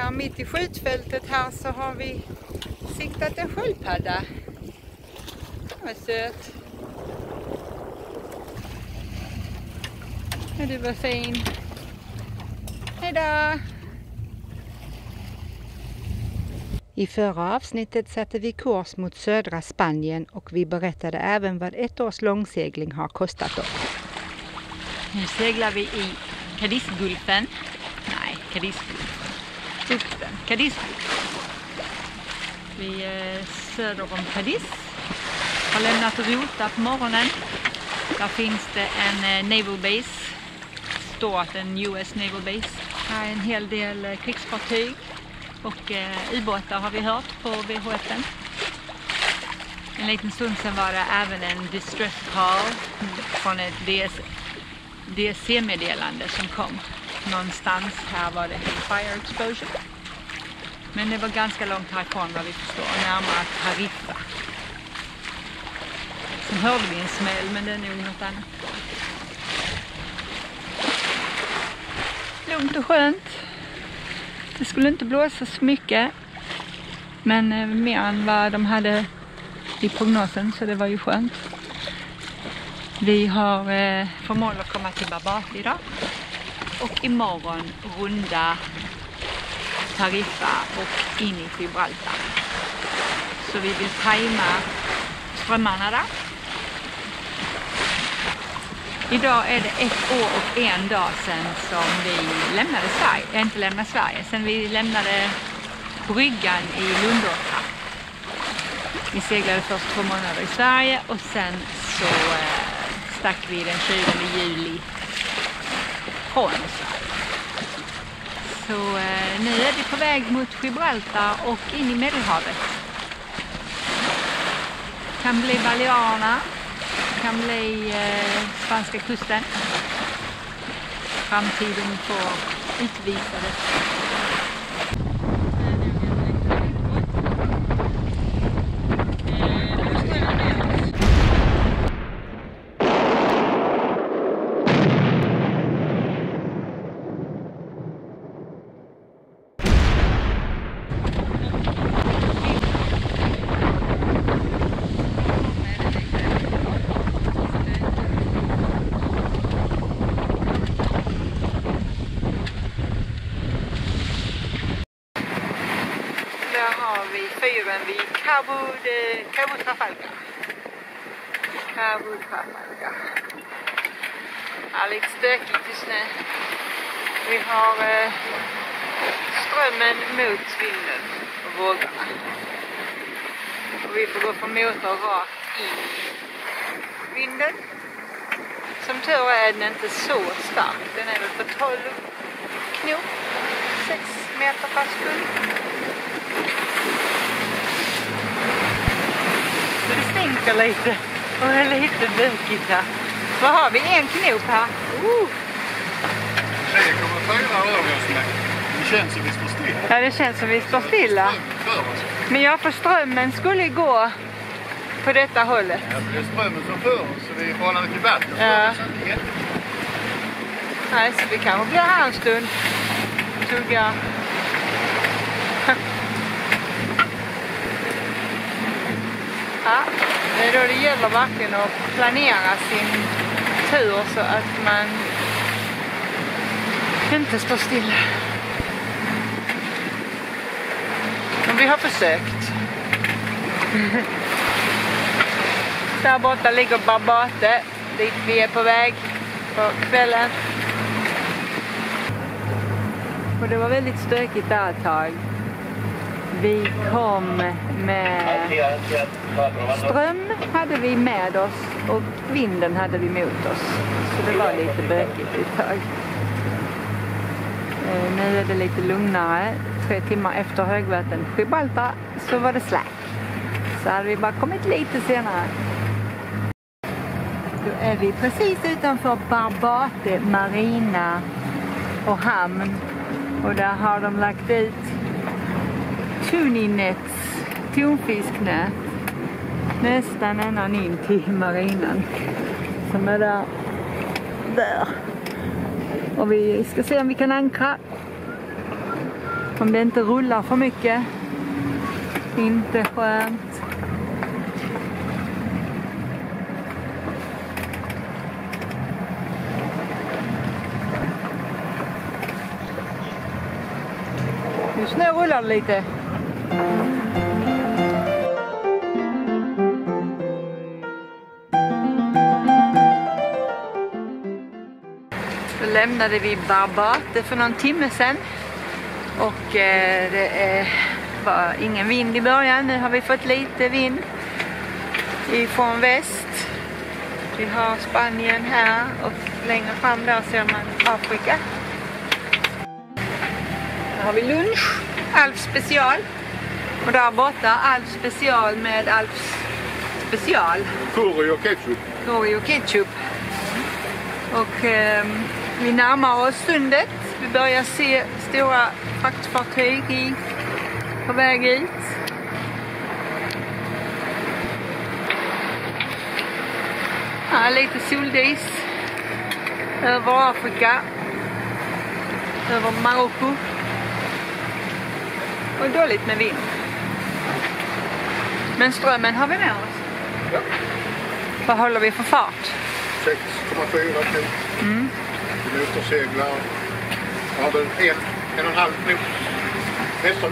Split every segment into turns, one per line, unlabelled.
Där mitt i skjutfältet här så har vi siktat en sköldpadda. Vad söt. Ja, du var fin. Hejdå! I förra avsnittet satte vi kurs mot södra Spanien och vi berättade även vad ett års långsegling har kostat oss.
Nu seglar vi i Cadizgulfen. Nej, Cadizbukten. Cadizbukten. Vi är söder om Cadiz. Har lämnat Rota på morgonen. Där finns det en naval base. Står att en US naval base. Här är en hel del krigsfartyg. Och ubåtar har vi hört på VHF:en. En liten stund sedan var det även en distress call från ett DSC-meddelande som kom. Någonstans här var det fire exposure. Men det var ganska långt härifrån vad vi förstår, närmare Tarifa. Sen hörde vi en smäll, men det är nog något annat. Lugnt och skönt. Det skulle inte blåsa så mycket, men mer än vad de hade i prognosen, så det var ju skönt. Vi har förmått att komma till Barbate idag och imorgon runda Tarifa och in i Gibraltar. Så vi vill tajma strömmarna där. Idag är det 1 år och 1 dag sedan som vi lämnade Sverige. Inte lämnade Sverige, sen vi lämnade bryggan i Lundåkra. Vi seglade först 2 månader i Sverige och sen så stack vi den 20 juli från Sverige. Så nu är vi på väg mot Gibraltar och in i Medelhavet. Kan bli Balearerna. Kan bli spanska kusten. Framtiden får utvisa det. Fyren vid Cabo Trafalgar. Ja, lite stökigt just nu. Vi har strömmen mot vinden och vågorna. Och vi får gå från motor rakt in i vinden. Som tur är den inte så stark. Den är väl på 12 knop, 6 meter per sekund. Så det stänker lite och är lite bökigt här. Vad har vi? 1 knop här.
3,4 rör vi oss med. Det känns som vi står stilla.
Ja, det känns som vi står stilla. Men jag för strömmen skulle gå på detta hållet.
Ja, det är strömmen som för oss, så vi håller till vatten.
Ja. Nej, så vi kanske blir här en stund. Tugga. Ja, det är då det gäller verkligen att planera sin tur så att man inte står stilla. Men vi har försökt. Där borta ligger Barbate, dit vi är på väg på kvällen. Och det var väldigt stökigt där ett tag. Vi kom med ström hade vi med oss och vinden hade vi mot oss. Så det var lite bökigt ett tag. Nu är det lite lugnare. 3 timmar efter högvatten Gibraltar så var det slack. Så hade vi bara kommit lite senare. Då är vi precis utanför Barbate marina och hamn. Och där har de lagt ut tuninets, tonfisknät, nästan ända in till marinan som är där. Och vi ska se om vi kan ankra. Om det inte rullar för mycket. Inte skönt. Just nu rullar det lite. Då lämnade vi Barbate för någon timme sedan. Och det var ingen vind i början. Nu har vi fått lite vind ifrån väst. Vi har Spanien här och längre fram där ser man Afrika. Här har vi lunch, Alps special. Och där borta Alps special med Alps special.
Curry och ketchup.
Curry och ketchup. Och vi närmar oss sundet. Vi börjar se stora fraktfartyg på väg ut. Här lite soldis över Afrika, över Marocko och dåligt med vind. Men strömmen har vi med oss.
Ja.
Vad håller vi för fart?
6,4 knop. Motorseglar. Jag har väl 1,5 knop. Hästar.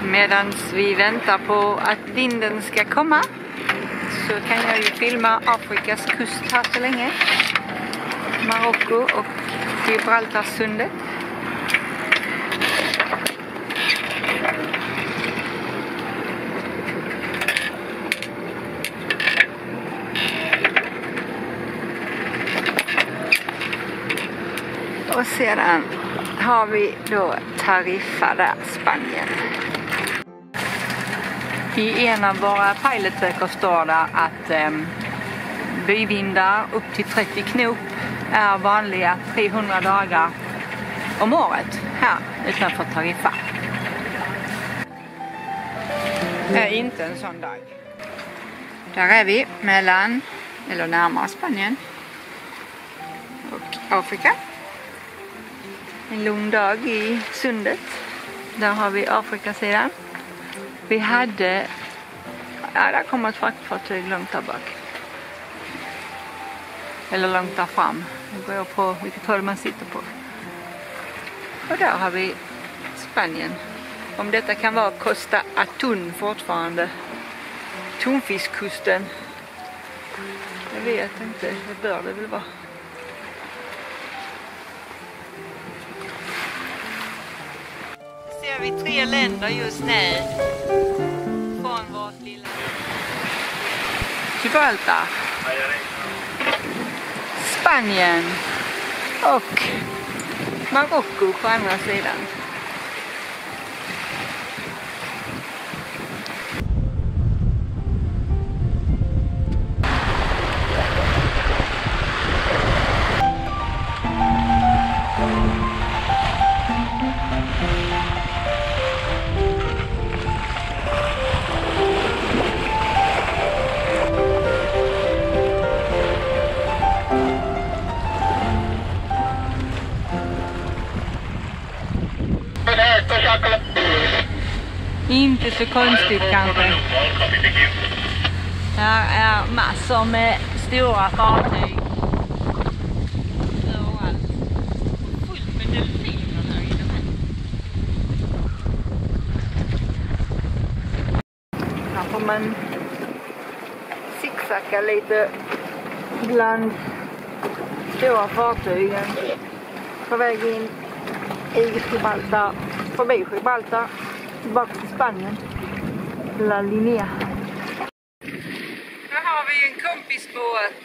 Medan vi väntar på att vinden ska komma så kan jag ju filma Afrikas kust här så länge. Marocko och Gibraltarsundet. Och sedan har vi då Tarifa där, Spanien. I en av våra pilotböcker står det att byvindar upp till 30 knop är vanliga 300 dagar om året här utanför Tarifa. Det är inte en sån dag. Där är vi mellan, eller närmare Spanien och Afrika. En lugn dag i sundet. Där har vi Afrikasidan. Vi hade, där kommer ett fraktfartyg långt där bak. Eller långt där fram. Det beror på vilket håll man sitter på. Och där har vi Spanien. Om detta kan vara Costa Atún fortfarande. Tonfiskkusten. Jag vet inte, det bör det väl vara. Ser vi 3 länder just nu från vårt lilla Gibraltar, Spanien och Marocko på andra sidan. Inte så konstigt kanske. Här är massor med stora fartyg. Överallt. Fullt med delfiner där inne. Här får man zigzacka lite bland stora fartygen. På väg in i Gibraltar, förbi Gibraltar. Tillbaka till Spanien. La Linea. Här har vi en kompisbåt.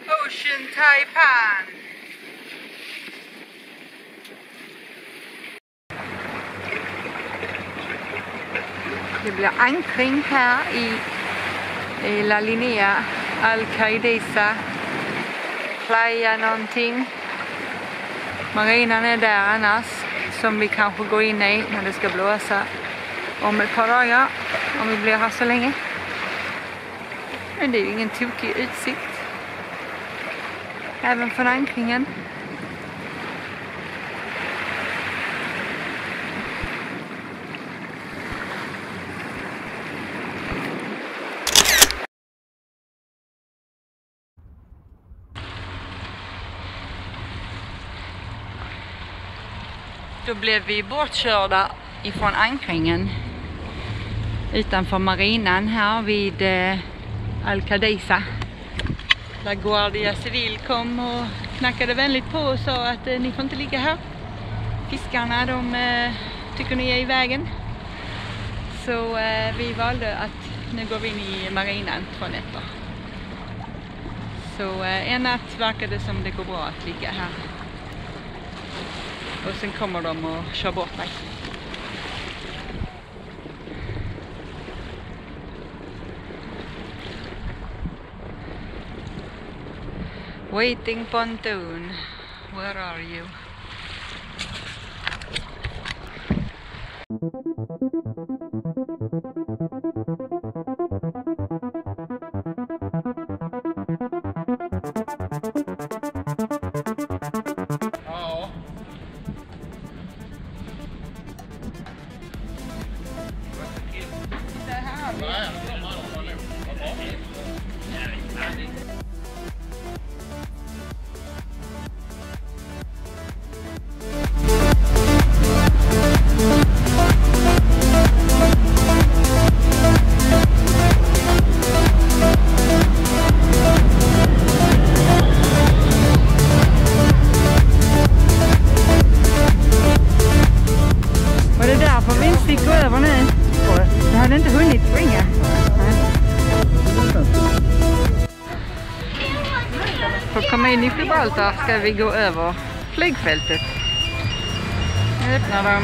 Ocean Taipan. Det blir ankring här i La Linea. Al-Qaidisa. Playa någonting. Marinan är där annars. Som vi kanske går in i när det ska blåsa om ett par dagar. Om vi blir här så länge. Men det är ju ingen tokig utsikt. även från ankringen. Då blev vi bortkörda ifrån ankringen utanför marinan här vid Al-Qadisa. Där Guardia Civil kom och knackade vänligt på och sa att ni får inte ligga här. Fiskarna, de tycker ni är i vägen. Så vi valde att nu går vi in i marinan 2 nätter. Så en natt verkar det som det går bra att ligga här. Och sen kommer de och kör bort mig. Waiting pontoon, where are you? För att komma in i Gibraltar ska vi gå över flygfältet. Nu öppnar de.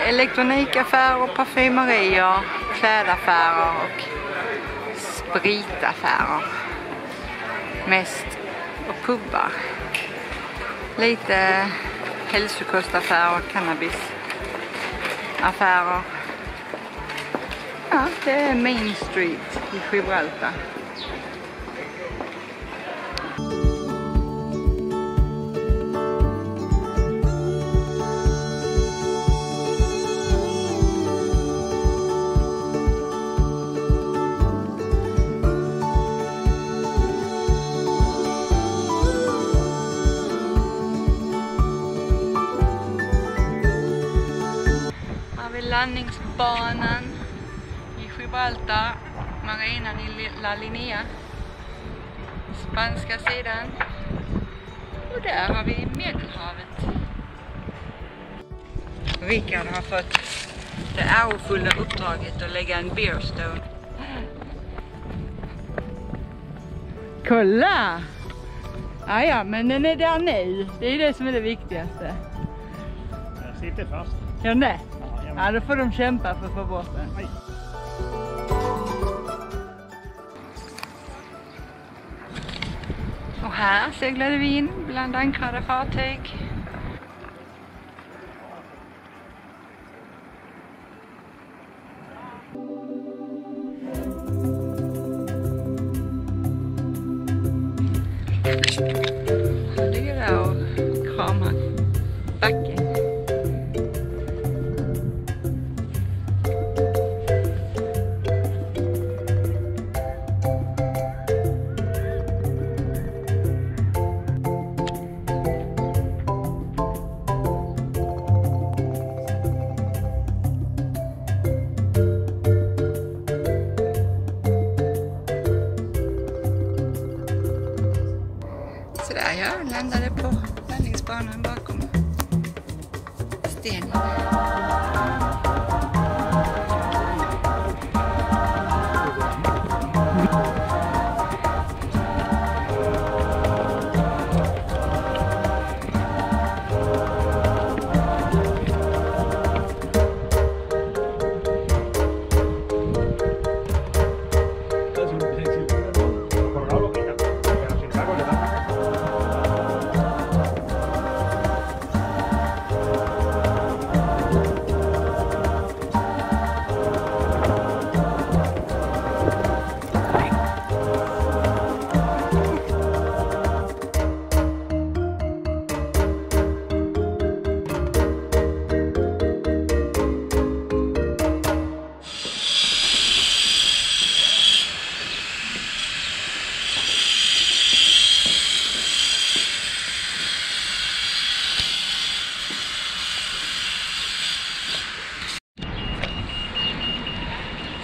Elektronikaffärer, parfymerier, klädaffärer och spritaffärer. Mest och pubbar. Lite hälsokostaffärer, cannabisaffärer. Ja, det är Main Street i Gibraltar. Landningsbanan i Gibraltar, marinan i La Linea. spanska sidan. Och där har vi Medelhavet. Rickard har fått det ärofulla uppdraget att lägga en beerstone. Kolla! Ja, men den är där nu. Det är det som är det viktigaste.
Den sitter fast.
Gör den det? Ja, då får de kämpa för att få bort den.
Nej.
Och här seglade vi in bland ankrade fartyg. Han ligger där och kramar backen. Så där jag landade på landningsbanan bakom stenen.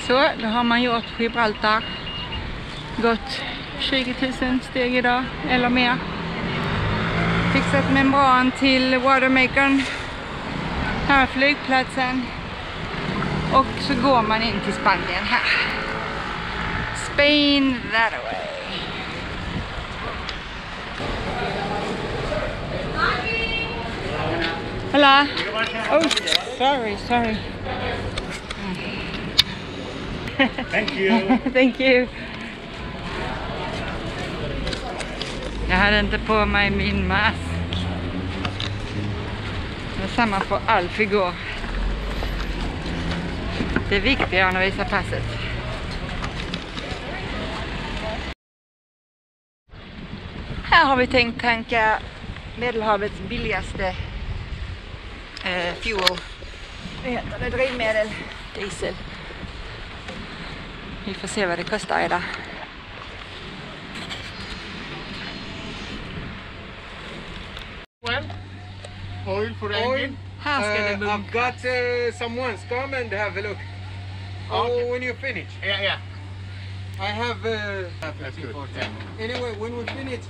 Så, då har man gjort Gibraltar. Gått 20 000 steg idag, eller mer. Fixat membran till watermakern. Här är flygplatsen. Och så går man in till Spanien här. Spain that way. Hello. Oh, sorry.
Thank you.
Thank you. Jag hade inte på mig min mask. Det är samma på Alf igår. Det är viktigare än att visa passet. Här har vi tänkt tanka Medelhavets billigaste fuel. Det heter det, drivmedel, diesel. Vi får se vad det kostar idag.
Oil for the engine.
Här ska det bunkas.
I've got someone come and have a look. Oh, when you finish.
Yeah.
I have
That's good. Yeah.
Anyway, when we finish,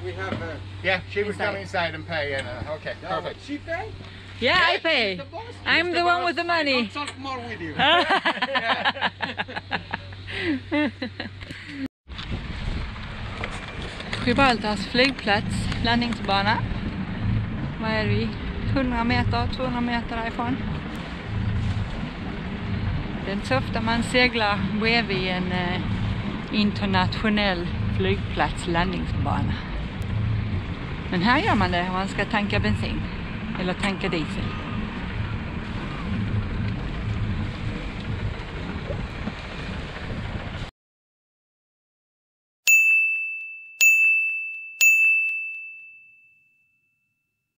we have
Yeah, she will
Inside.
come inside and pay. And okay, perfect.
she pay.
Yeah, I pay.
The boss.
I'm the one with the money.
I'll talk more with you.
Gibraltars flygplats, landningsbana. Vad är vi? 100 meter, 200 meter därifrån. Det är inte så ofta man seglar bredvid en internationell flygplats landningsbana. Men här gör man det om man ska tanka bensin eller tanka diesel.